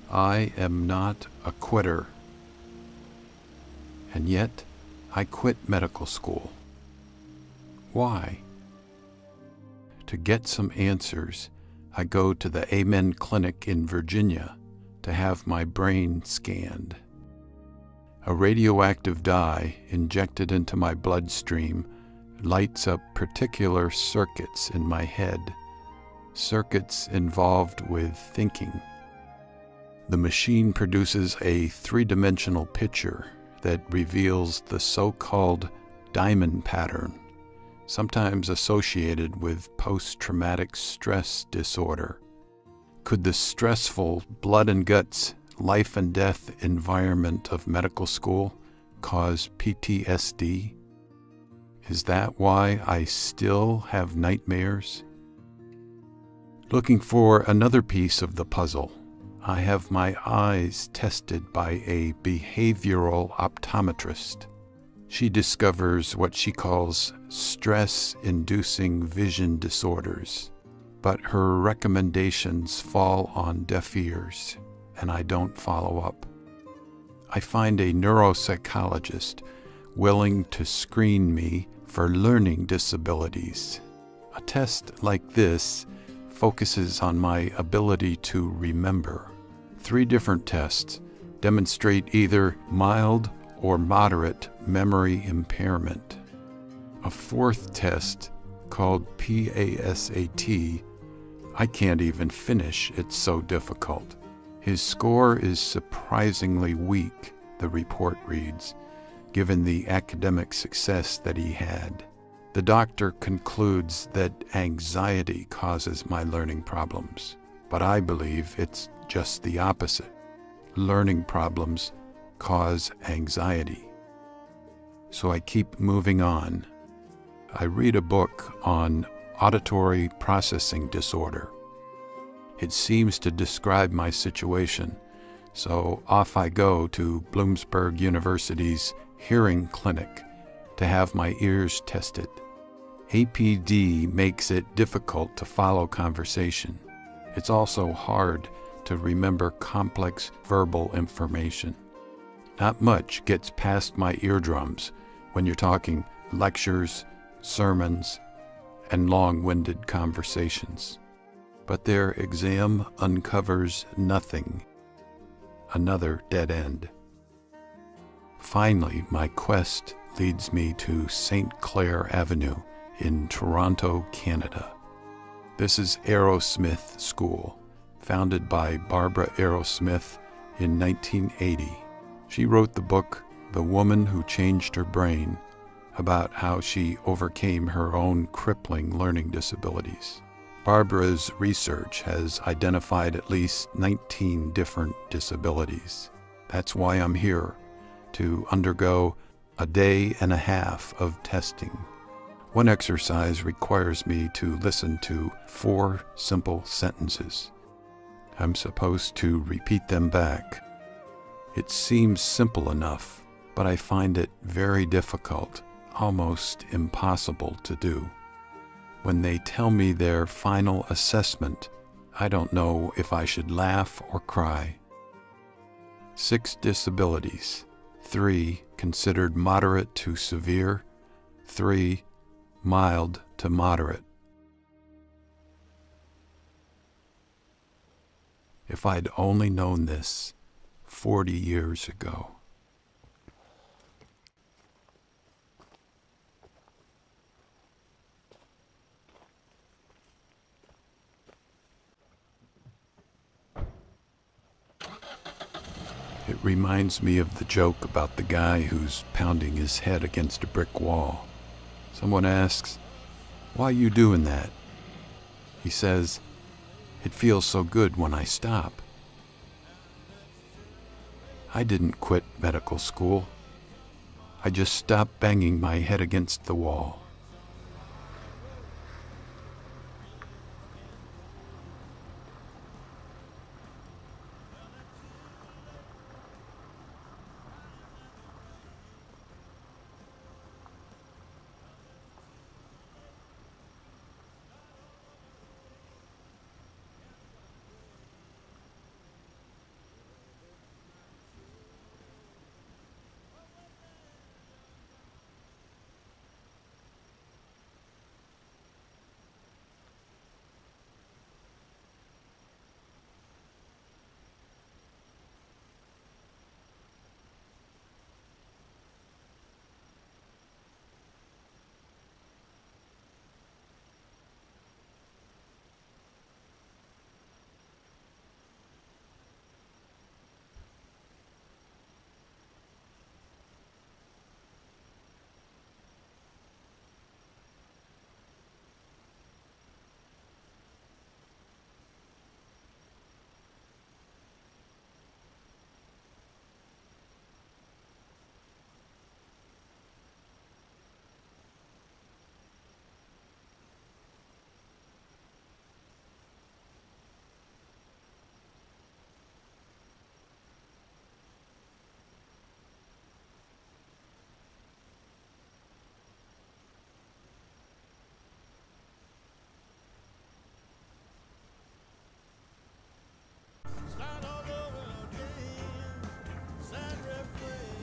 I am not a quitter. And yet, I quit medical school. Why? To get some answers, I go to the Amen Clinic in Virginia to have my brain scanned. A radioactive dye injected into my bloodstream lights up particular circuits in my head, circuits involved with thinking. The machine produces a three-dimensional picture that reveals the so-called diamond pattern, sometimes associated with post-traumatic stress disorder. Could the stressful blood and guts, life and death environment of medical school cause PTSD? Is that why I still have nightmares? Looking for another piece of the puzzle, I have my eyes tested by a behavioral optometrist. She discovers what she calls stress-inducing vision disorders, but her recommendations fall on deaf ears, and I don't follow up. I find a neuropsychologist willing to screen me for learning disabilities. A test like this focuses on my ability to remember. 3 different tests demonstrate either mild or moderate memory impairment. A 4th test, called PASAT, I can't even finish, it's so difficult. His score is surprisingly weak, the report reads, given the academic success that he had. The doctor concludes that anxiety causes my learning problems, but I believe it's just the opposite. Learning problems cause anxiety. So I keep moving on. I read a book on auditory processing disorder. It seems to describe my situation, so off I go to Bloomsburg University's hearing clinic to have my ears tested. APD makes it difficult to follow conversation. It's also hard to remember complex verbal information. Not much gets past my eardrums when you're talking lectures, sermons, and long-winded conversations. But their exam uncovers nothing. Another dead end. Finally, my quest leads me to St. Clair Avenue in Toronto, Canada. This is Aerosmith School, founded by Barbara Aerosmith in 1980. She wrote the book The Woman Who Changed Her Brain, about how she overcame her own crippling learning disabilities. Barbara's research has identified at least 19 different disabilities. That's why I'm here, to undergo a day and a half of testing. One exercise requires me to listen to 4 simple sentences. I'm supposed to repeat them back. It seems simple enough, but I find it very difficult, almost impossible to do. When they tell me their final assessment, I don't know if I should laugh or cry. 6 disabilities, 3 considered moderate to severe, 3 mild to moderate. If I'd only known this 40 years ago. It reminds me of the joke about the guy who's pounding his head against a brick wall. Someone asks, "Why you doing that?" He says, "It feels so good when I stop." I didn't quit medical school. I just stopped banging my head against the wall.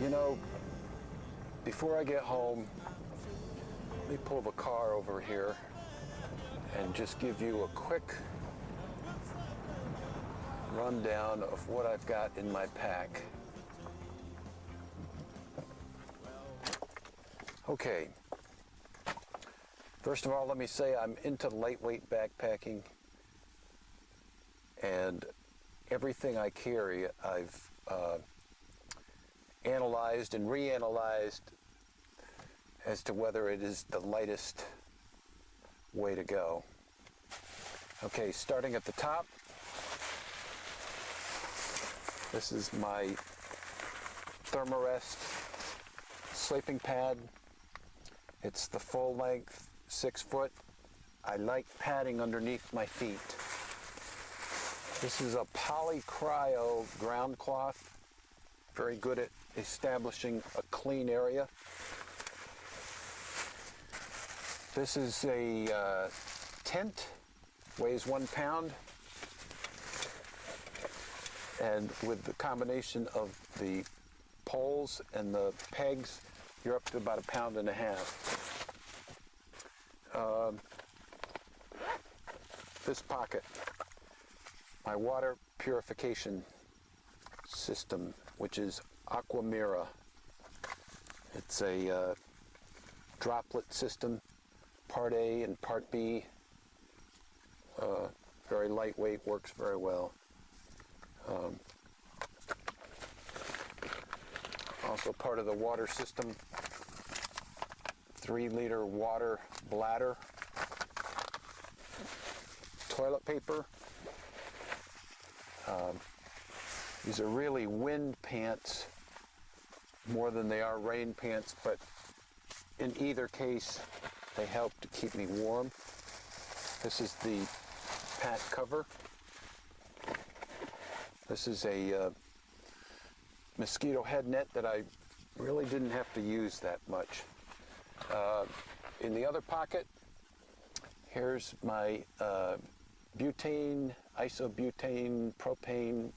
You know, before I get home, let me pull the car over here and just give you a quick rundown of what I've got in my pack. Okay. First of all, let me say I'm into lightweight backpacking, and everything I carry I've analyzed and reanalyzed as to whether it is the lightest way to go. Okay, starting at the top, this is my Therm-A-Rest Sleeping Pad. It's the full length, 6 foot. I like padding underneath my feet. This is a polycryo ground cloth. Very good at establishing a clean area. This is a tent, weighs 1 pound. And with the combination of the poles and the pegs, you're up to about 1.5 pounds. This pocket, my water purification system, which is Aquamira. It's a droplet system, part A and part B. Very lightweight, works very well. Also part of the water system, 3-liter water bladder, toilet paper. These are really wind pants more than they are rain pants, but in either case, they help to keep me warm. This is the pat cover. This is a mosquito head net that I really didn't have to use that much. In the other pocket, here's my butane, isobutane, propane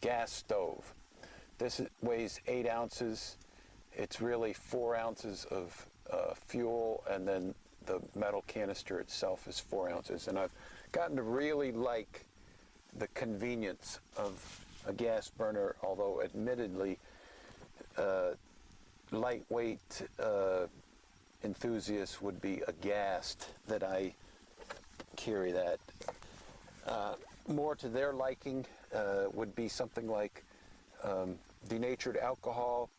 gas stove. This weighs 8 ounces. It's really 4 ounces of fuel, and then the metal canister itself is 4 ounces. And I've gotten to really like the convenience of a gas burner, although admittedly lightweight enthusiasts would be aghast that I carry that. More to their liking would be something like denatured alcohol,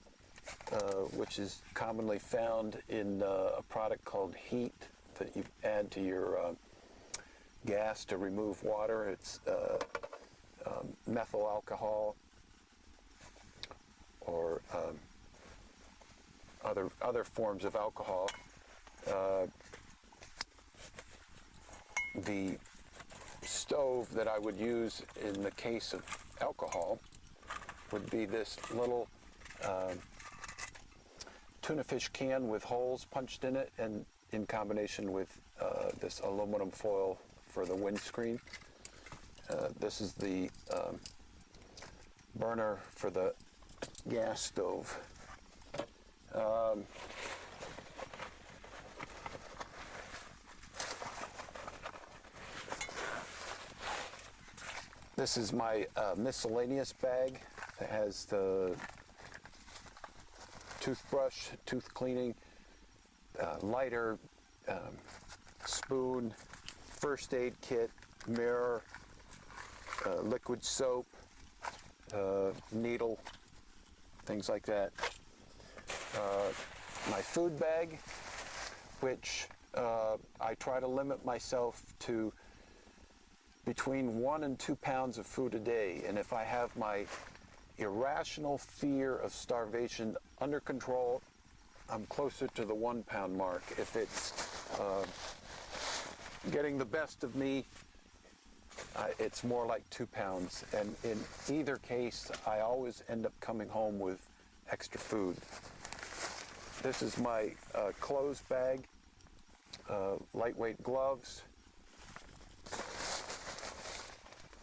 which is commonly found in a product called heat that you add to your gas to remove water. It's methyl alcohol or other forms of alcohol. The stove that I would use in the case of alcohol would be this little tuna fish can with holes punched in it, and in combination with this aluminum foil for the windscreen. This is the burner for the gas stove. This is my miscellaneous bag that has the toothbrush, tooth cleaning, lighter, spoon, first aid kit, mirror, liquid soap, needle, things like that. My food bag, which I try to limit myself to between 1 and 2 pounds of food a day. And if I have my irrational fear of starvation under control, I'm closer to the 1 pound mark. If it's getting the best of me, it's more like 2 pounds. And in either case, I always end up coming home with extra food. This is my clothes bag, lightweight gloves,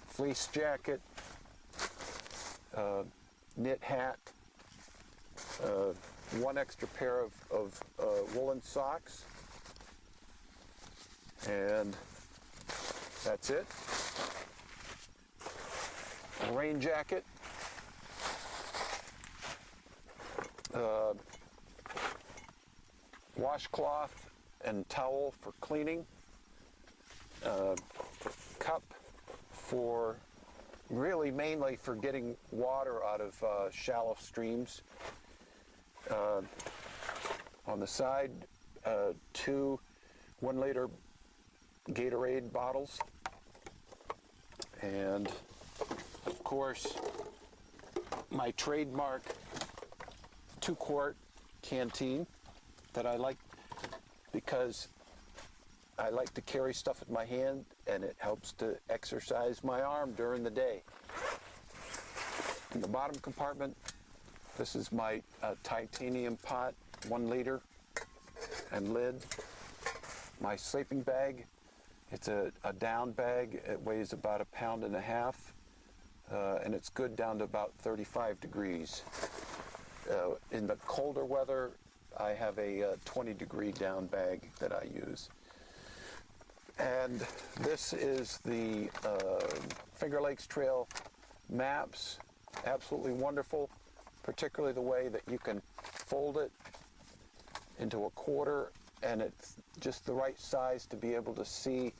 fleece jacket, knit hat, 1 extra pair of woolen socks, and that's it. A rain jacket, washcloth and towel for cleaning, cup for really mainly for getting water out of shallow streams, On the side, 2 1-liter Gatorade bottles, and of course my trademark 2-quart canteen that I like because I like to carry stuff in my hand and it helps to exercise my arm during the day. In the bottom compartment, this is my titanium pot, 1 liter, and lid. My sleeping bag, it's a down bag. It weighs about 1.5 pounds, and it's good down to about 35 degrees. In the colder weather, I have a 20-degree down bag that I use. And this is the Finger Lakes Trail maps. Absolutely wonderful, particularly the way that you can fold it into a quarter, and it's just the right size to be able to see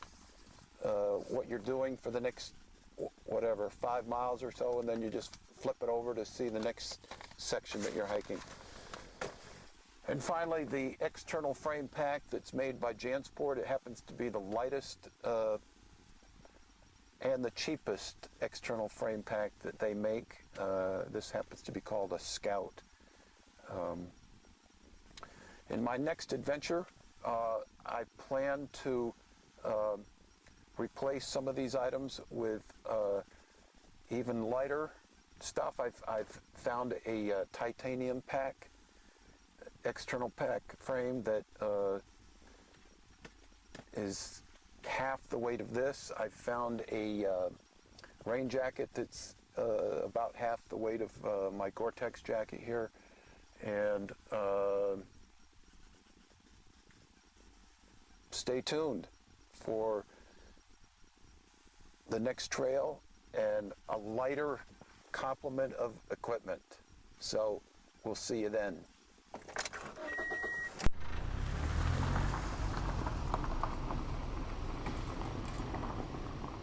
what you're doing for the next, 5 miles or so, and then you just flip it over to see the next section that you're hiking. And finally, the external frame pack that's made by Jansport. It happens to be the lightest and the cheapest external frame pack that they make. This happens to be called a Scout. In my next adventure, I plan to replace some of these items with even lighter stuff. I've found a titanium pack, external pack frame that is half the weight of this. I found a rain jacket that's about half the weight of my Gore-Tex jacket here, and stay tuned for the next trail and a lighter complement of equipment. So we'll see you then.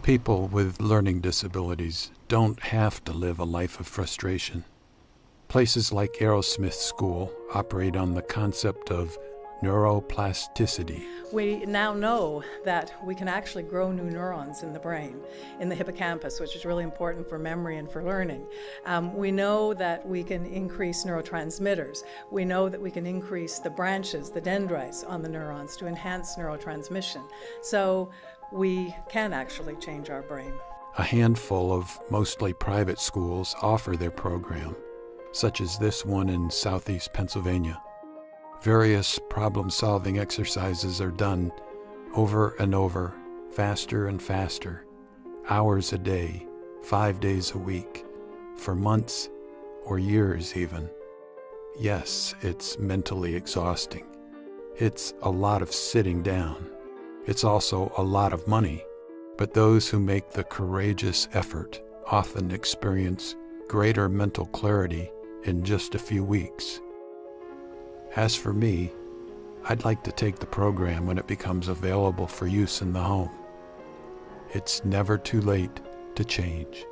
People with learning disabilities don't have to live a life of frustration. Places like Aerosmith School operate on the concept of neuroplasticity. We now know that we can actually grow new neurons in the brain, in the hippocampus, which is really important for memory and for learning. We know that we can increase neurotransmitters. We know that we can increase the branches, the dendrites on the neurons to enhance neurotransmission. So we can actually change our brain. A handful of mostly private schools offer their program, such as this one in southeast Pennsylvania. Various problem-solving exercises are done over and over, faster and faster, hours a day, 5 days a week, for months or years even. Yes, it's mentally exhausting. It's a lot of sitting down. It's also a lot of money, but those who make the courageous effort often experience greater mental clarity in just a few weeks. As for me, I'd like to take the program when it becomes available for use in the home. It's never too late to change.